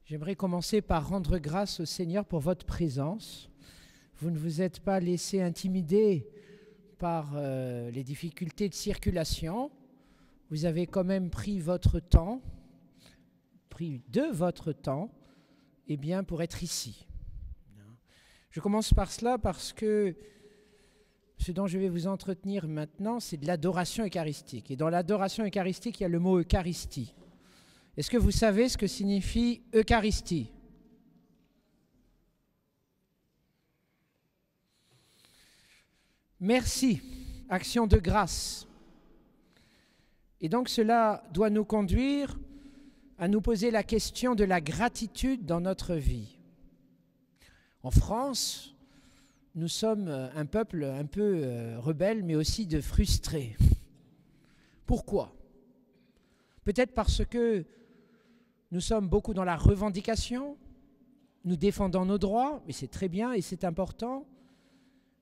J'aimerais commencer par rendre grâce au Seigneur pour votre présence. Vous ne vous êtes pas laissé intimider par les difficultés de circulation. Vous avez quand même pris votre temps, pris de votre temps, pour être ici. Je commence par cela parce que ce dont je vais vous entretenir maintenant, c'est de l'adoration eucharistique. Et dans l'adoration eucharistique, il y a le mot Eucharistie. Est-ce que vous savez ce que signifie Eucharistie ? Merci, action de grâce. Et donc cela doit nous conduire à nous poser la question de la gratitude dans notre vie. En France, nous sommes un peuple un peu rebelle, mais aussi de frustrés. Pourquoi ? Peut-être parce que nous sommes beaucoup dans la revendication, nous défendons nos droits, et c'est très bien et c'est important,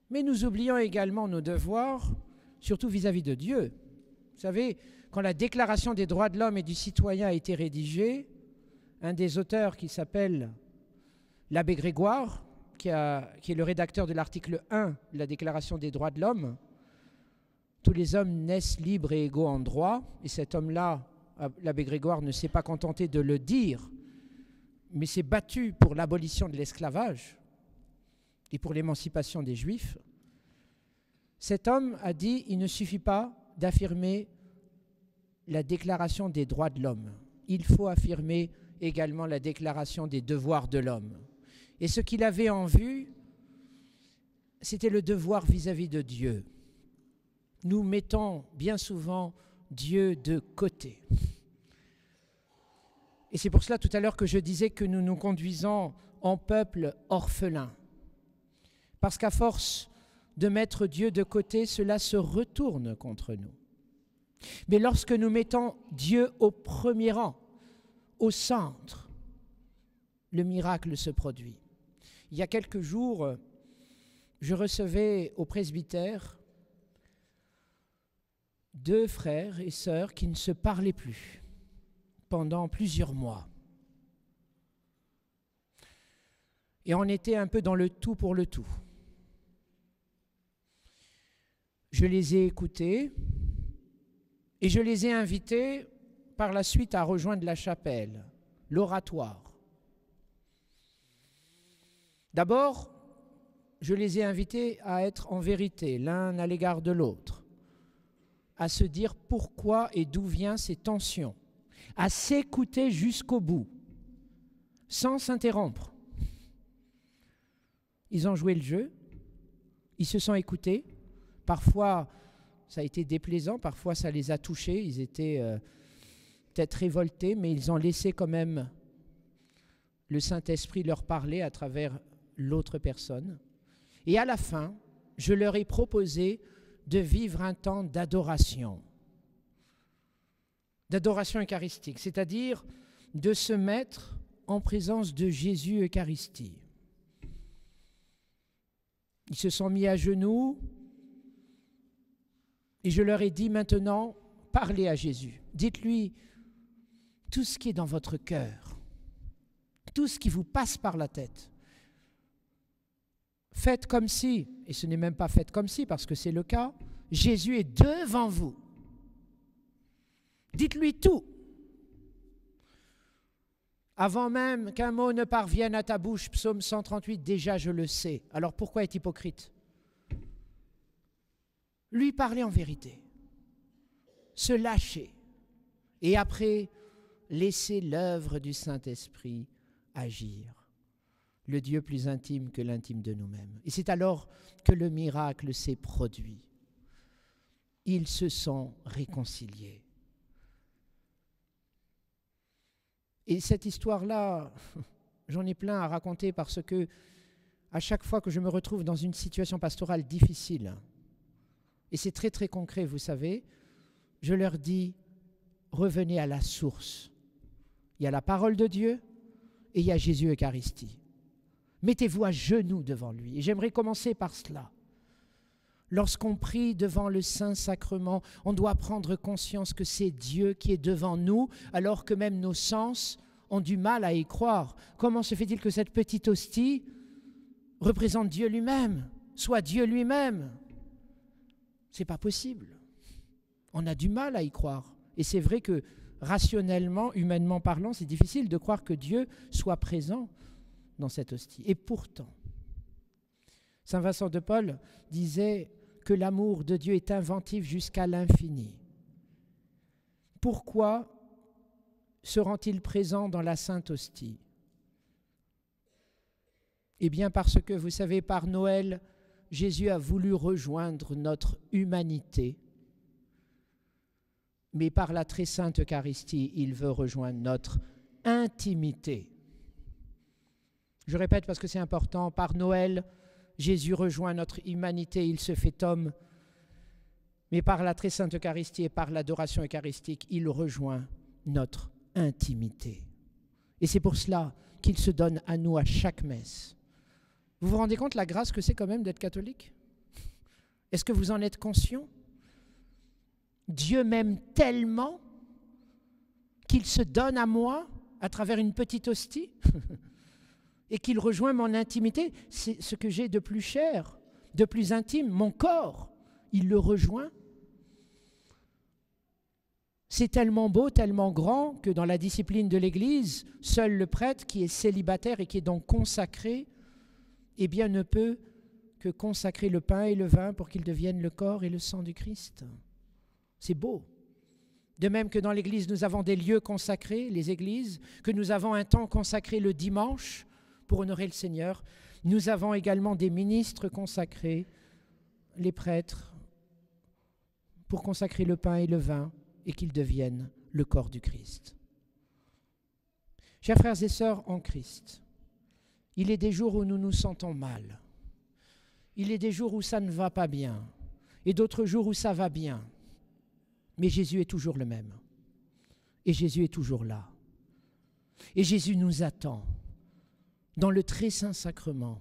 mais nous oublions également nos devoirs, surtout vis-à-vis de Dieu. Vous savez, quand la Déclaration des droits de l'homme et du citoyen a été rédigée, un des auteurs qui s'appelle l'abbé Grégoire, qui est le rédacteur de l'article 1 de la Déclaration des droits de l'homme, tous les hommes naissent libres et égaux en droit, et cet homme-là, l'abbé Grégoire, ne s'est pas contenté de le dire, mais s'est battu pour l'abolition de l'esclavage et pour l'émancipation des Juifs. Cet homme a dit « Il ne suffit pas d'affirmer la Déclaration des droits de l'homme. Il faut affirmer également la Déclaration des devoirs de l'homme. » Et ce qu'il avait en vue, c'était le devoir vis-à-vis de Dieu. Nous mettons bien souvent Dieu de côté. Et c'est pour cela tout à l'heure que je disais que nous nous conduisons en peuple orphelin. Parce qu'à force de mettre Dieu de côté, cela se retourne contre nous. Mais lorsque nous mettons Dieu au premier rang, au centre, le miracle se produit. Il y a quelques jours, je recevais au presbytère 2 frères et sœurs qui ne se parlaient plus pendant plusieurs mois. Et on était un peu dans le tout pour le tout. Je les ai écoutés et je les ai invités par la suite à rejoindre la chapelle, l'oratoire. D'abord, je les ai invités à être en vérité l'un à l'égard de l'autre, à se dire pourquoi et d'où viennent ces tensions, à s'écouter jusqu'au bout, sans s'interrompre. Ils ont joué le jeu, ils se sont écoutés. Parfois, ça a été déplaisant, parfois ça les a touchés, ils étaient peut-être révoltés, mais ils ont laissé quand même le Saint-Esprit leur parler à travers l'autre personne. Et à la fin, je leur ai proposé de vivre un temps d'adoration eucharistique, c'est-à-dire de se mettre en présence de Jésus Eucharistie. Ils se sont mis à genoux et je leur ai dit maintenant, parlez à Jésus. Dites-lui tout ce qui est dans votre cœur, tout ce qui vous passe par la tête. Faites comme si, et ce n'est même pas faites comme si parce que c'est le cas, Jésus est devant vous. Dites-lui tout. Avant même qu'un mot ne parvienne à ta bouche, psaume 138, déjà je le sais. Alors pourquoi être hypocrite ? Lui parler en vérité, se lâcher, et après laisser l'œuvre du Saint-Esprit agir. Le Dieu plus intime que l'intime de nous-mêmes. Et c'est alors que le miracle s'est produit. Ils se sont réconciliés. Et cette histoire-là, j'en ai plein à raconter parce que à chaque fois que je me retrouve dans une situation pastorale difficile, et c'est très très concret, vous savez, je leur dis, revenez à la source. Il y a la parole de Dieu et il y a Jésus Eucharistie. Mettez-vous à genoux devant lui. Et j'aimerais commencer par cela. Lorsqu'on prie devant le Saint-Sacrement, on doit prendre conscience que c'est Dieu qui est devant nous, alors que même nos sens ont du mal à y croire. Comment se fait-il que cette petite hostie représente Dieu lui-même, soit Dieu lui-même? C'est pas possible. On a du mal à y croire. Et c'est vrai que rationnellement, humainement parlant, c'est difficile de croire que Dieu soit présent dans cette hostie. Et pourtant, Saint Vincent de Paul disait que l'amour de Dieu est inventif jusqu'à l'infini. Pourquoi se rend-il présent dans la Sainte Hostie? Eh bien parce que, vous savez, par Noël, Jésus a voulu rejoindre notre humanité, mais par la très sainte Eucharistie, il veut rejoindre notre intimité. Je répète parce que c'est important, par Noël, Jésus rejoint notre humanité, il se fait homme, mais par la très sainte Eucharistie et par l'adoration eucharistique, il rejoint notre intimité. Et c'est pour cela qu'il se donne à nous à chaque messe. Vous vous rendez compte la grâce que c'est quand même d'être catholique? Est-ce que vous en êtes conscient? Dieu m'aime tellement qu'il se donne à moi à travers une petite hostie et qu'il rejoint mon intimité. C'est ce que j'ai de plus cher, de plus intime, mon corps. Il le rejoint. C'est tellement beau, tellement grand que dans la discipline de l'Église, seul le prêtre qui est célibataire et qui est donc consacré, eh bien ne peut que consacrer le pain et le vin pour qu'ils deviennent le corps et le sang du Christ. C'est beau. De même que dans l'Église, nous avons des lieux consacrés, les églises, que nous avons un temps consacré le dimanche pour honorer le Seigneur, nous avons également des ministres consacrés, les prêtres, pour consacrer le pain et le vin et qu'ils deviennent le corps du Christ. Chers frères et sœurs en Christ, il est des jours où nous nous sentons mal. Il est des jours où ça ne va pas bien et d'autres jours où ça va bien. Mais Jésus est toujours le même. Et Jésus est toujours là. Et Jésus nous attend dans le très saint sacrement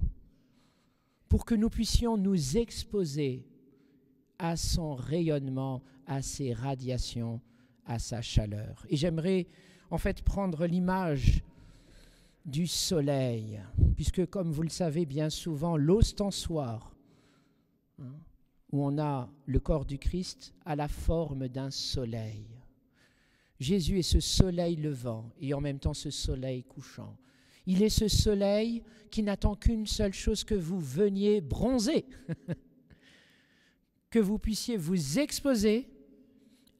pour que nous puissions nous exposer à son rayonnement, à ses radiations, à sa chaleur. Et j'aimerais en fait prendre l'image du soleil, puisque comme vous le savez bien souvent, l'ostensoir, où on a le corps du Christ, a la forme d'un soleil. Jésus est ce soleil levant et en même temps ce soleil couchant. Il est ce soleil qui n'attend qu'une seule chose, que vous veniez bronzer, que vous puissiez vous exposer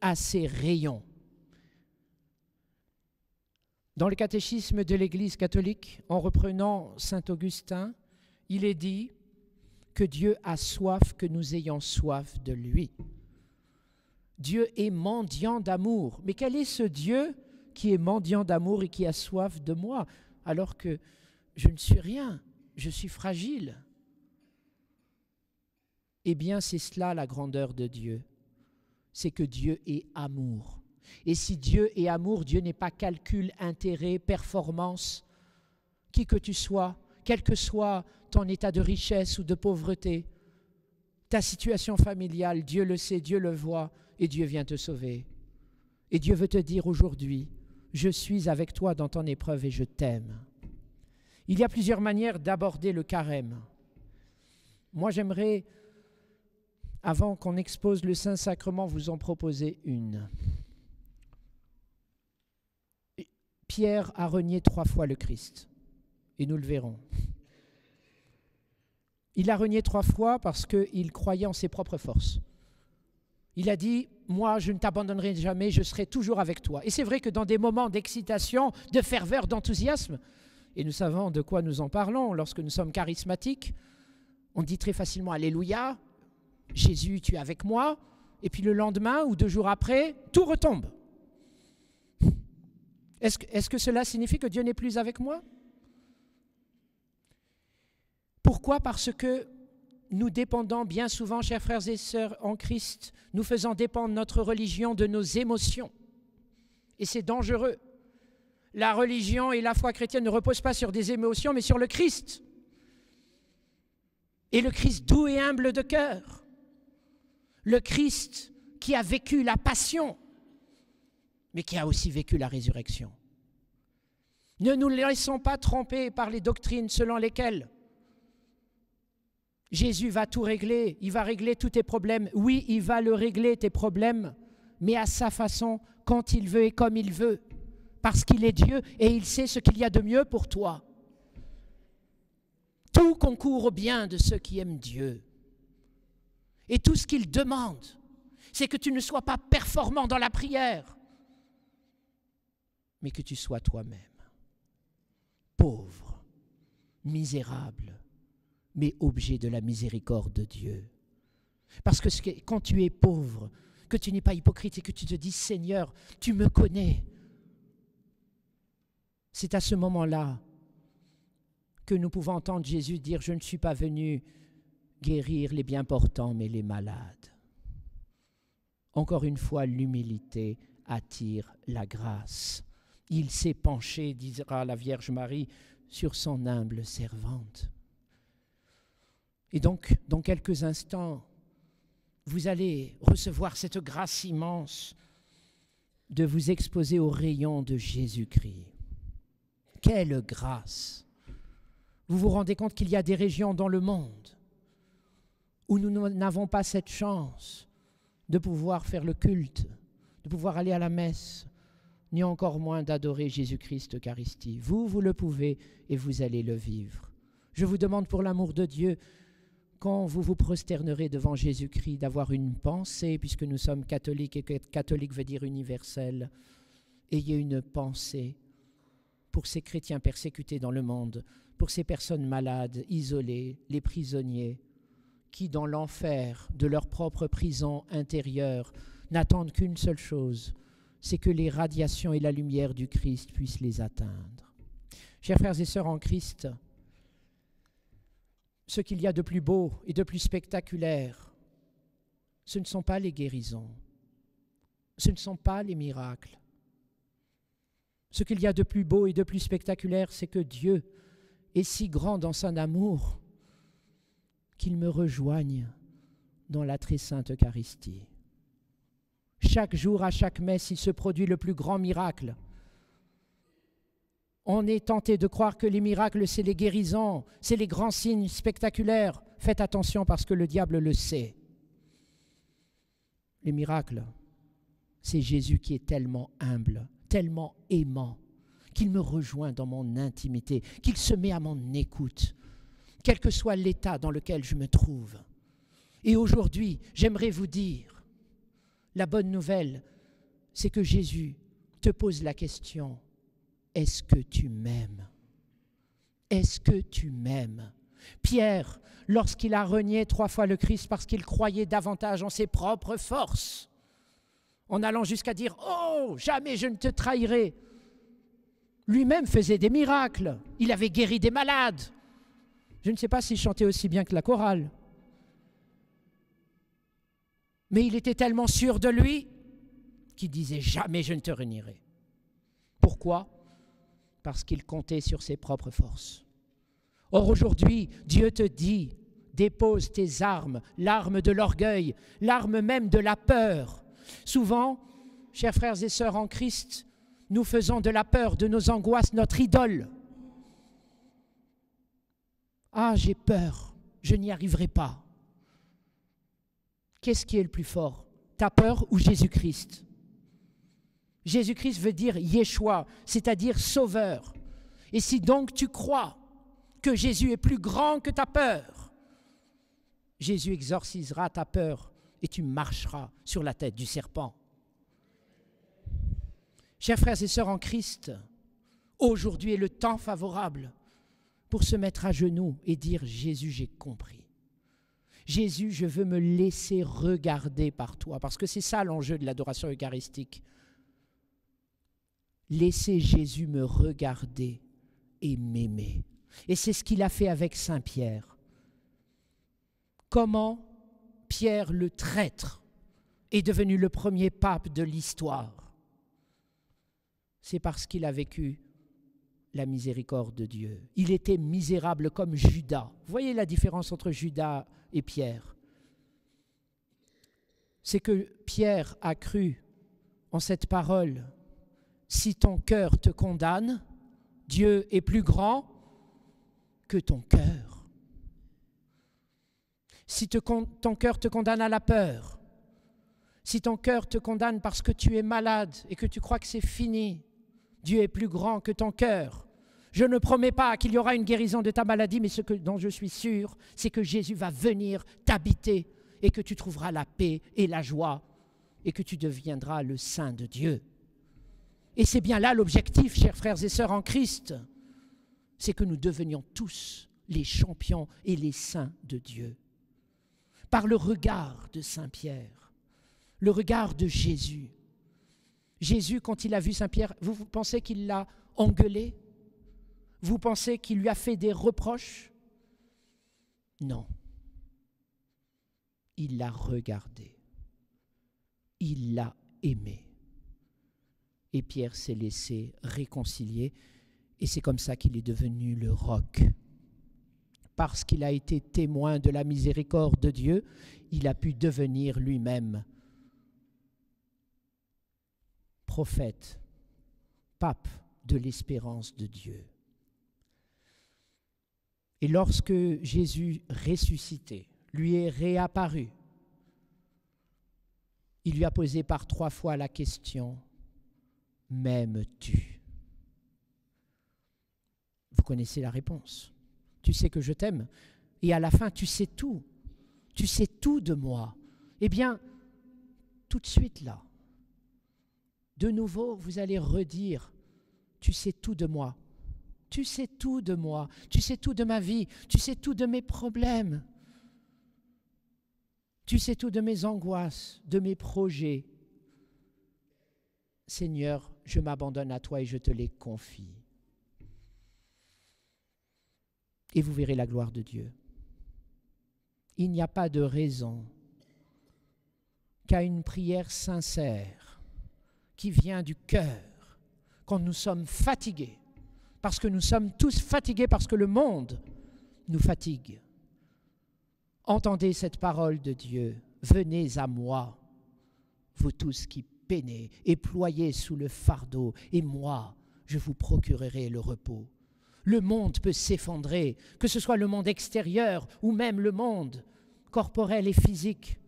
à ses rayons. Dans le catéchisme de l'Église catholique, en reprenant saint Augustin, il est dit que Dieu a soif que nous ayons soif de lui. Dieu est mendiant d'amour. Mais quel est ce Dieu qui est mendiant d'amour et qui a soif de moi, alors que je ne suis rien, je suis fragile? Eh bien, c'est cela la grandeur de Dieu. C'est que Dieu est amour. Et si Dieu est amour, Dieu n'est pas calcul, intérêt, performance. Qui que tu sois, quel que soit ton état de richesse ou de pauvreté, ta situation familiale, Dieu le sait, Dieu le voit et Dieu vient te sauver. Et Dieu veut te dire aujourd'hui, je suis avec toi dans ton épreuve et je t'aime. Il y a plusieurs manières d'aborder le carême. Moi, j'aimerais, avant qu'on expose le Saint-Sacrement, vous en proposer une. Pierre a renié 3 fois le Christ, et nous le verrons. Il a renié 3 fois parce qu'il croyait en ses propres forces. Il a dit, moi je ne t'abandonnerai jamais, je serai toujours avec toi. Et c'est vrai que dans des moments d'excitation, de ferveur, d'enthousiasme, et nous savons de quoi nous en parlons lorsque nous sommes charismatiques, on dit très facilement Alléluia, Jésus tu es avec moi, et puis le lendemain ou 2 jours après, tout retombe. Est-ce que cela signifie que Dieu n'est plus avec moi? Pourquoi? Parce que nous dépendons bien souvent, chers frères et sœurs en Christ, nous faisons dépendre notre religion de nos émotions. Et c'est dangereux. La religion et la foi chrétienne ne reposent pas sur des émotions, mais sur le Christ. Et le Christ doux et humble de cœur. Le Christ qui a vécu la passion, mais qui a aussi vécu la résurrection. Ne nous laissons pas tromper par les doctrines selon lesquelles Jésus va tout régler, il va régler tous tes problèmes. Oui, il va le régler, tes problèmes, mais à sa façon, quand il veut et comme il veut, parce qu'il est Dieu et il sait ce qu'il y a de mieux pour toi. Tout concourt au bien de ceux qui aiment Dieu. Et tout ce qu'il demande, c'est que tu ne sois pas performant dans la prière, mais que tu sois toi-même pauvre, misérable, mais objet de la miséricorde de Dieu. Parce que quand tu es pauvre, que tu n'es pas hypocrite et que tu te dis « Seigneur, tu me connais », c'est à ce moment-là que nous pouvons entendre Jésus dire « Je ne suis pas venu guérir les bien portants, mais les malades ». Encore une fois, l'humilité attire la grâce. Il s'est penché, dira la Vierge Marie, sur son humble servante. Et donc, dans quelques instants, vous allez recevoir cette grâce immense de vous exposer aux rayons de Jésus-Christ. Quelle grâce! Vous vous rendez compte qu'il y a des régions dans le monde où nous n'avons pas cette chance de pouvoir faire le culte, de pouvoir aller à la messe, ni encore moins d'adorer Jésus-Christ Eucharistie. Vous le pouvez et vous allez le vivre. Je vous demande pour l'amour de Dieu, quand vous vous prosternerez devant Jésus-Christ, d'avoir une pensée, puisque nous sommes catholiques et que catholique veut dire universel, ayez une pensée pour ces chrétiens persécutés dans le monde, pour ces personnes malades, isolées, les prisonniers, qui dans l'enfer de leur propre prison intérieure n'attendent qu'une seule chose, c'est que les radiations et la lumière du Christ puissent les atteindre. Chers frères et sœurs en Christ, ce qu'il y a de plus beau et de plus spectaculaire, ce ne sont pas les guérisons, ce ne sont pas les miracles. Ce qu'il y a de plus beau et de plus spectaculaire, c'est que Dieu est si grand dans son amour qu'il me rejoigne dans la très sainte Eucharistie. Chaque jour, à chaque messe, il se produit le plus grand miracle. On est tenté de croire que les miracles, c'est les guérisons, c'est les grands signes spectaculaires. Faites attention parce que le diable le sait. Les miracles, c'est Jésus qui est tellement humble, tellement aimant, qu'il me rejoint dans mon intimité, qu'il se met à mon écoute, quel que soit l'état dans lequel je me trouve. Et aujourd'hui, j'aimerais vous dire, la bonne nouvelle, c'est que Jésus te pose la question, est-ce que tu m'aimes? Est-ce que tu m'aimes? Pierre, lorsqu'il a renié 3 fois le Christ parce qu'il croyait davantage en ses propres forces, en allant jusqu'à dire « Oh, jamais je ne te trahirai », lui-même faisait des miracles, il avait guéri des malades. Je ne sais pas s'il chantait aussi bien que la chorale. Mais il était tellement sûr de lui qu'il disait « Jamais je ne te renierai ». Pourquoi? Parce qu'il comptait sur ses propres forces. Or aujourd'hui, Dieu te dit « Dépose tes armes, l'arme de l'orgueil, l'arme même de la peur ». Souvent, chers frères et sœurs en Christ, nous faisons de la peur, de nos angoisses, notre idole. Ah, j'ai peur, je n'y arriverai pas. Qu'est-ce qui est le plus fort? Ta peur ou Jésus-Christ? Jésus-Christ veut dire Yeshua, c'est-à-dire sauveur. Et si donc tu crois que Jésus est plus grand que ta peur, Jésus exorcisera ta peur et tu marcheras sur la tête du serpent. Chers frères et sœurs en Christ, aujourd'hui est le temps favorable pour se mettre à genoux et dire « Jésus, j'ai compris. Jésus, je veux me laisser regarder par toi. » Parce que c'est ça l'enjeu de l'adoration eucharistique. Laisser Jésus me regarder et m'aimer. Et c'est ce qu'il a fait avec Saint Pierre. Comment Pierre le traître est devenu le premier pape de l'histoire? C'est parce qu'il a vécu la miséricorde de Dieu. Il était misérable comme Judas. Vous voyez la différence entre Judas et Pierre? C'est que Pierre a cru en cette parole: si ton cœur te condamne, Dieu est plus grand que ton cœur. Si ton cœur te condamne à la peur, si ton cœur te condamne parce que tu es malade et que tu crois que c'est fini, Dieu est plus grand que ton cœur. Je ne promets pas qu'il y aura une guérison de ta maladie, mais dont je suis sûr, c'est que Jésus va venir t'habiter et que tu trouveras la paix et la joie et que tu deviendras le saint de Dieu. Et c'est bien là l'objectif, chers frères et sœurs en Christ, c'est que nous devenions tous les champions et les saints de Dieu. Par le regard de Saint Pierre, le regard de Jésus. Jésus, quand il a vu Saint Pierre, vous pensez qu'il l'a engueulé? Vous pensez qu'il lui a fait des reproches? Non. Il l'a regardé. Il l'a aimé. Et Pierre s'est laissé réconcilier. Et c'est comme ça qu'il est devenu le roc. Parce qu'il a été témoin de la miséricorde de Dieu, il a pu devenir lui-même prophète, pape de l'espérance de Dieu. Et lorsque Jésus ressuscité lui est réapparu, il lui a posé par 3 fois la question « M'aimes-tu » Vous connaissez la réponse. Tu sais que je t'aime. Et à la fin, tu sais tout. Tu sais tout de moi. Eh bien, tout de suite là, de nouveau, vous allez redire, tu sais tout de moi. Tu sais tout de moi. Tu sais tout de ma vie. Tu sais tout de mes problèmes. Tu sais tout de mes angoisses, de mes projets. Seigneur, je m'abandonne à toi et je te les confie. Et vous verrez la gloire de Dieu. Il n'y a pas de raison qu'à une prière sincère qui vient du cœur, quand nous sommes fatigués, parce que nous sommes tous fatigués, parce que le monde nous fatigue. Entendez cette parole de Dieu. Venez à moi, vous tous qui peinez et ployez sous le fardeau, et moi, je vous procurerai le repos. Le monde peut s'effondrer, que ce soit le monde extérieur ou même le monde corporel et physique,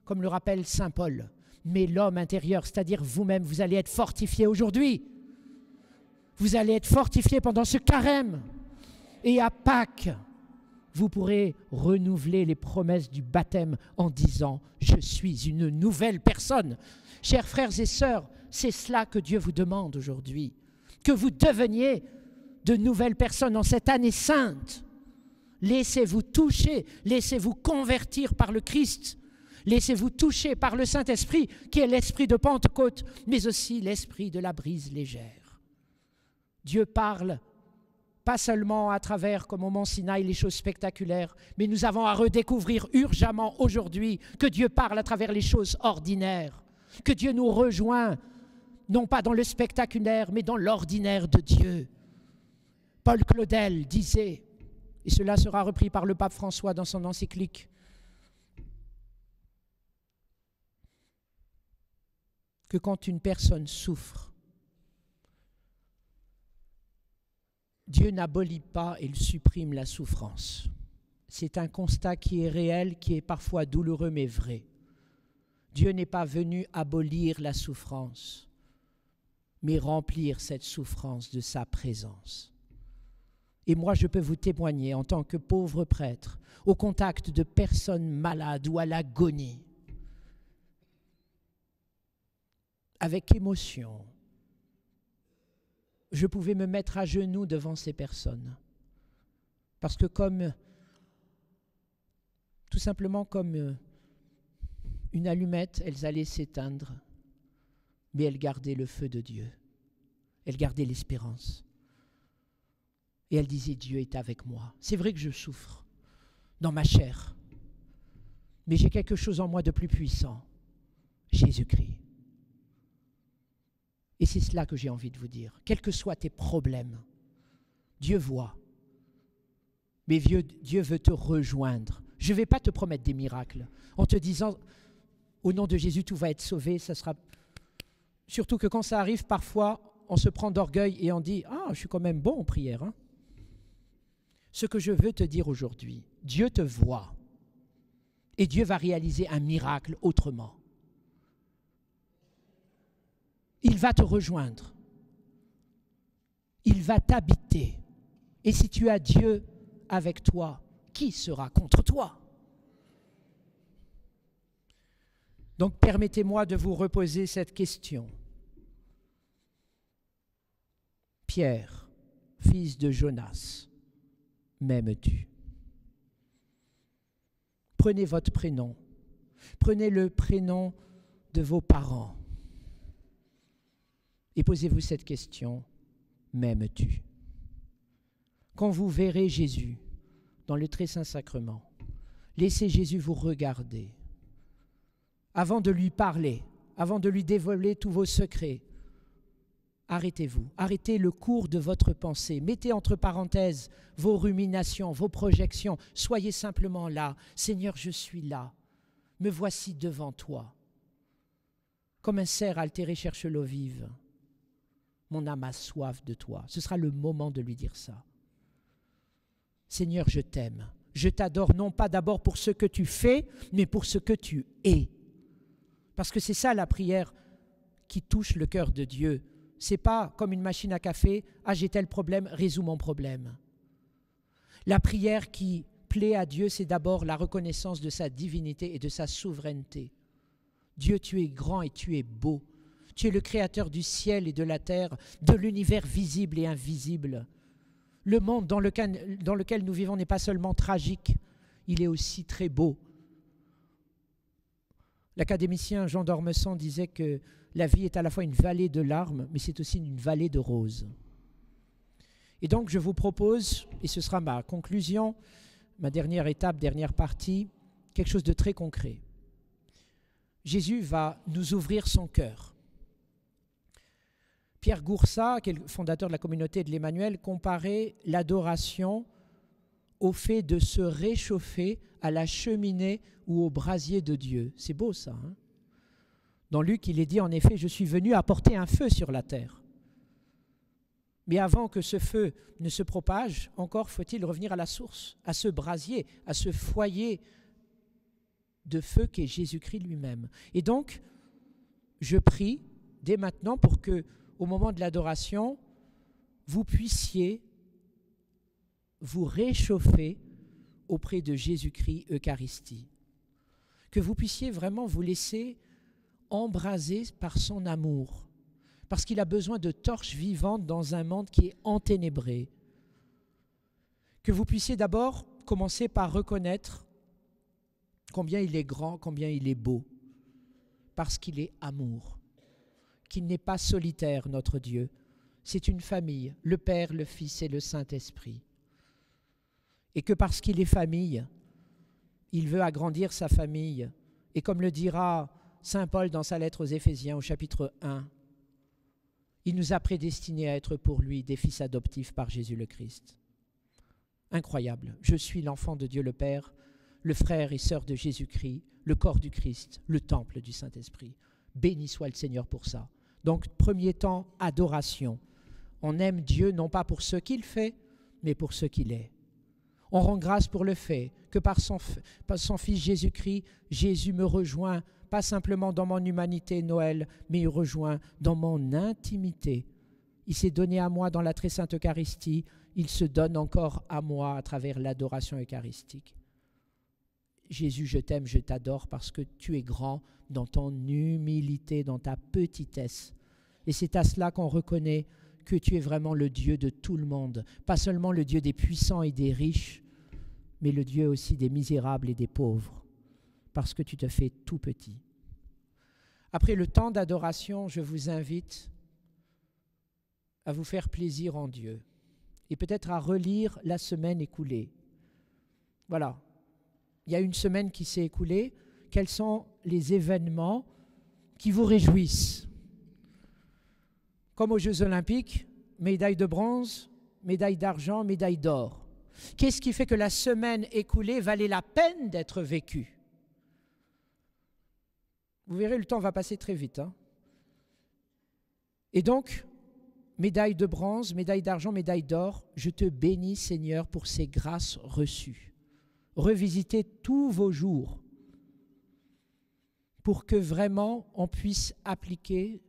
comme le rappelle saint Paul. Mais l'homme intérieur, c'est-à-dire vous-même, vous allez être fortifié aujourd'hui. Vous allez être fortifié pendant ce carême. Et à Pâques, vous pourrez renouveler les promesses du baptême en disant « Je suis une nouvelle personne ». Chers frères et sœurs, c'est cela que Dieu vous demande aujourd'hui. Que vous deveniez de nouvelles personnes en cette année sainte. Laissez-vous toucher, laissez-vous convertir par le Christ. Laissez-vous toucher par le Saint-Esprit, qui est l'esprit de Pentecôte, mais aussi l'esprit de la brise légère. Dieu parle, pas seulement à travers, comme au Mont Sinaï, les choses spectaculaires, mais nous avons à redécouvrir urgemment aujourd'hui que Dieu parle à travers les choses ordinaires, que Dieu nous rejoint, non pas dans le spectaculaire, mais dans l'ordinaire de Dieu. Paul Claudel disait, et cela sera repris par le pape François dans son encyclique, que quand une personne souffre, Dieu n'abolit pas et supprime la souffrance. C'est un constat qui est réel, qui est parfois douloureux mais vrai. Dieu n'est pas venu abolir la souffrance, mais remplir cette souffrance de sa présence. Et moi, je peux vous témoigner en tant que pauvre prêtre, au contact de personnes malades ou à l'agonie, avec émotion, je pouvais me mettre à genoux devant ces personnes. Parce que tout simplement comme une allumette, elles allaient s'éteindre, mais elles gardaient le feu de Dieu. Elles gardaient l'espérance. Et elles disaient, Dieu est avec moi. C'est vrai que je souffre dans ma chair, mais j'ai quelque chose en moi de plus puissant, Jésus-Christ. Et c'est cela que j'ai envie de vous dire. Quels que soient tes problèmes, Dieu voit. Mais Dieu veut te rejoindre. Je ne vais pas te promettre des miracles en te disant, au nom de Jésus, tout va être sauvé. Ça sera... Surtout que quand ça arrive, parfois, on se prend d'orgueil et on dit « Ah, je suis quand même bon en prière. Hein. » Ce que je veux te dire aujourd'hui, Dieu te voit et Dieu va réaliser un miracle autrement. Il va te rejoindre. Il va t'habiter. Et si tu as Dieu avec toi, qui sera contre toi? Donc permettez-moi de vous reposer cette question. Pierre, fils de Jonas, m'aimes-tu? Prenez votre prénom. Prenez le prénom de vos parents. Et posez-vous cette question. M'aimes-tu? Quand vous verrez Jésus dans le très saint sacrement, laissez Jésus vous regarder. Avant de lui parler, avant de lui dévoiler tous vos secrets, arrêtez-vous, arrêtez le cours de votre pensée, mettez entre parenthèses vos ruminations, vos projections, soyez simplement là. Seigneur, je suis là, me voici devant toi. Comme un cerf altéré cherche l'eau vive, mon âme a soif de toi. Ce sera le moment de lui dire ça. Seigneur, je t'aime, je t'adore, non pas d'abord pour ce que tu fais, mais pour ce que tu es. Parce que c'est ça la prière qui touche le cœur de Dieu. C'est pas comme une machine à café, ah j'ai tel problème, résous mon problème. La prière qui plaît à Dieu, c'est d'abord la reconnaissance de sa divinité et de sa souveraineté. Dieu, tu es grand et tu es beau. Tu es le créateur du ciel et de la terre, de l'univers visible et invisible. Le monde dans lequel nous vivons n'est pas seulement tragique, il est aussi très beau. L'académicien Jean d'Ormesson disait que la vie est à la fois une vallée de larmes, mais c'est aussi une vallée de roses. Et donc je vous propose, et ce sera ma conclusion, ma dernière étape, dernière partie, quelque chose de très concret. Jésus va nous ouvrir son cœur. Pierre Goursat, qui est le fondateur de la communauté de l'Emmanuel, comparait l'adoration au fait de se réchauffer à la cheminée ou au brasier de Dieu. C'est beau ça. Hein? Dans Luc, il est dit en effet, je suis venu apporter un feu sur la terre. Mais avant que ce feu ne se propage, encore faut-il revenir à la source, à ce brasier, à ce foyer de feu qu'est Jésus-Christ lui-même. Et donc, je prie dès maintenant pour que, au moment de l'adoration, vous puissiez vous réchauffer auprès de Jésus-Christ Eucharistie. Que vous puissiez vraiment vous laisser embraser par son amour, parce qu'il a besoin de torches vivantes dans un monde qui est enténébré. Que vous puissiez d'abord commencer par reconnaître combien il est grand, combien il est beau, parce qu'il est amour, qu'il n'est pas solitaire, notre Dieu. C'est une famille, le Père, le Fils et le Saint-Esprit. Et que parce qu'il est famille, il veut agrandir sa famille. Et comme le dira Saint Paul dans sa lettre aux Éphésiens au chapitre 1, il nous a prédestinés à être pour lui des fils adoptifs par Jésus le Christ. Incroyable. Je suis l'enfant de Dieu le Père, le frère et sœur de Jésus-Christ, le corps du Christ, le temple du Saint-Esprit. Béni soit le Seigneur pour ça. Donc, premier temps, adoration. On aime Dieu non pas pour ce qu'il fait, mais pour ce qu'il est. On rend grâce pour le fait que par son Fils Jésus-Christ, Jésus me rejoint, pas simplement dans mon humanité, Noël, mais il rejoint dans mon intimité. Il s'est donné à moi dans la très sainte Eucharistie, il se donne encore à moi à travers l'adoration eucharistique. Jésus, je t'aime, je t'adore parce que tu es grand dans ton humilité, dans ta petitesse. Et c'est à cela qu'on reconnaît que tu es vraiment le Dieu de tout le monde, pas seulement le Dieu des puissants et des riches, mais le Dieu aussi des misérables et des pauvres, parce que tu te fais tout petit. Après le temps d'adoration, je vous invite à vous faire plaisir en Dieu et peut-être à relire la semaine écoulée. Voilà, il y a une semaine qui s'est écoulée. Quels sont les événements qui vous réjouissent? Comme aux Jeux Olympiques, médaille de bronze, médaille d'argent, médaille d'or. Qu'est-ce qui fait que la semaine écoulée valait la peine d'être vécue? Vous verrez, le temps va passer très vite. Hein? Et donc, médaille de bronze, médaille d'argent, médaille d'or, je te bénis Seigneur pour ces grâces reçues. Revisitez tous vos jours pour que vraiment on puisse appliquer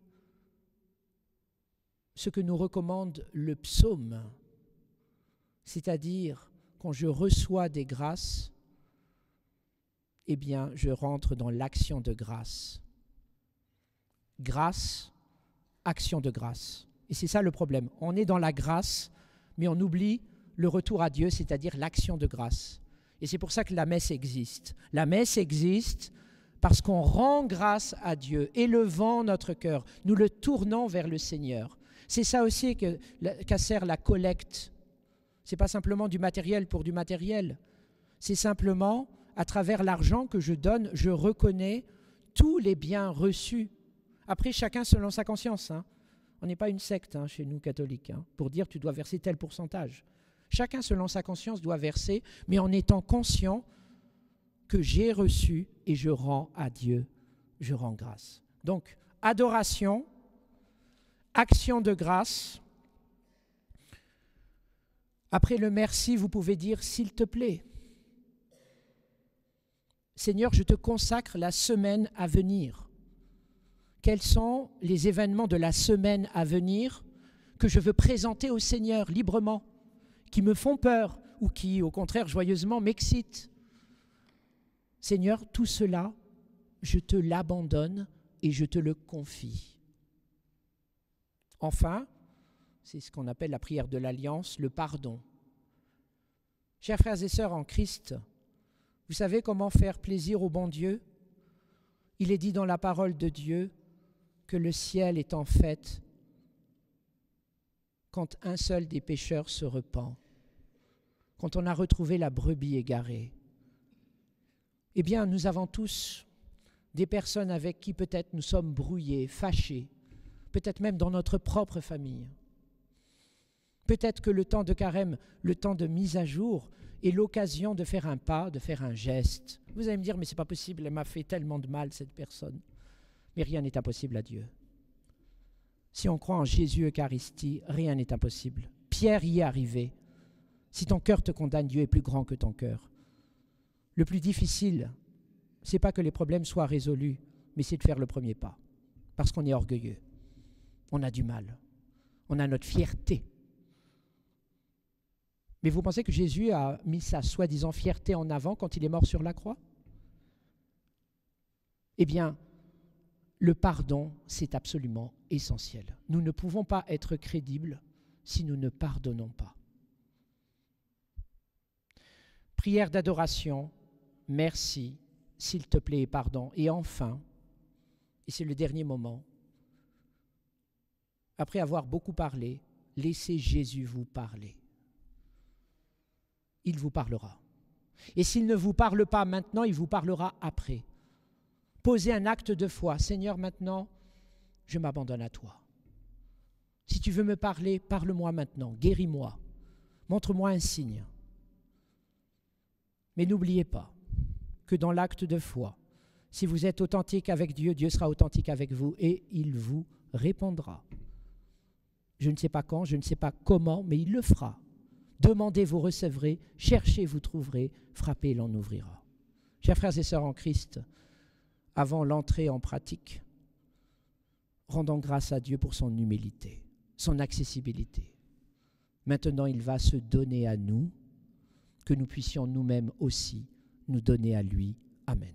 ce que nous recommande le psaume, c'est-à-dire quand je reçois des grâces, eh bien je rentre dans l'action de grâce. Grâce, action de grâce. Et c'est ça le problème. On est dans la grâce, mais on oublie le retour à Dieu, c'est-à-dire l'action de grâce. Et c'est pour ça que la messe existe. La messe existe parce qu'on rend grâce à Dieu, élevant notre cœur, nous le tournons vers le Seigneur. C'est ça aussi qu'a sert la collecte. Ce n'est pas simplement du matériel pour du matériel. C'est simplement, à travers l'argent que je donne, je reconnais tous les biens reçus. Après, chacun selon sa conscience. On n'est pas une secte chez nous catholiques, pour dire tu dois verser tel pourcentage. Chacun selon sa conscience doit verser, mais en étant conscient que j'ai reçu et je rends à Dieu, je rends grâce. Donc, adoration, action de grâce. Après le merci, vous pouvez dire s'il te plaît. Seigneur, je te consacre la semaine à venir. Quels sont les événements de la semaine à venir que je veux présenter au Seigneur librement, qui me font peur ou qui, au contraire, joyeusement m'excitent? Seigneur, tout cela, je te l'abandonne et je te le confie. Enfin, c'est ce qu'on appelle la prière de l'Alliance, le pardon. Chers frères et sœurs en Christ, vous savez comment faire plaisir au bon Dieu? Il est dit dans la parole de Dieu que le ciel est en fête quand un seul des pécheurs se repent, quand on a retrouvé la brebis égarée. Eh bien, nous avons tous des personnes avec qui peut-être nous sommes brouillés, fâchés, peut-être même dans notre propre famille. Peut-être que le temps de carême, le temps de mise à jour, est l'occasion de faire un pas, de faire un geste. Vous allez me dire, mais ce n'est pas possible, elle m'a fait tellement de mal, cette personne. Mais rien n'est impossible à Dieu. Si on croit en Jésus Eucharistie, rien n'est impossible. Pierre y est arrivé. Si ton cœur te condamne, Dieu est plus grand que ton cœur. Le plus difficile, ce n'est pas que les problèmes soient résolus, mais c'est de faire le premier pas. Parce qu'on est orgueilleux. On a du mal. On a notre fierté. Mais vous pensez que Jésus a mis sa soi-disant fierté en avant quand il est mort sur la croix? Eh bien, le pardon, c'est absolument essentiel. Nous ne pouvons pas être crédibles si nous ne pardonnons pas. Prière d'adoration, merci, s'il te plaît, et pardon. Et enfin, et c'est le dernier moment, après avoir beaucoup parlé, laissez Jésus vous parler. Il vous parlera. Et s'il ne vous parle pas maintenant, il vous parlera après. Posez un acte de foi. Seigneur, maintenant, je m'abandonne à toi. Si tu veux me parler, parle-moi maintenant, guéris-moi, montre-moi un signe. Mais n'oubliez pas que dans l'acte de foi, si vous êtes authentique avec Dieu, Dieu sera authentique avec vous et il vous répondra. Je ne sais pas quand, je ne sais pas comment, mais il le fera. Demandez, vous recevrez, cherchez, vous trouverez, frappez, l'on ouvrira. Chers frères et sœurs en Christ, avant l'entrée en pratique, rendons grâce à Dieu pour son humilité, son accessibilité. Maintenant, il va se donner à nous, que nous puissions nous-mêmes aussi nous donner à lui. Amen.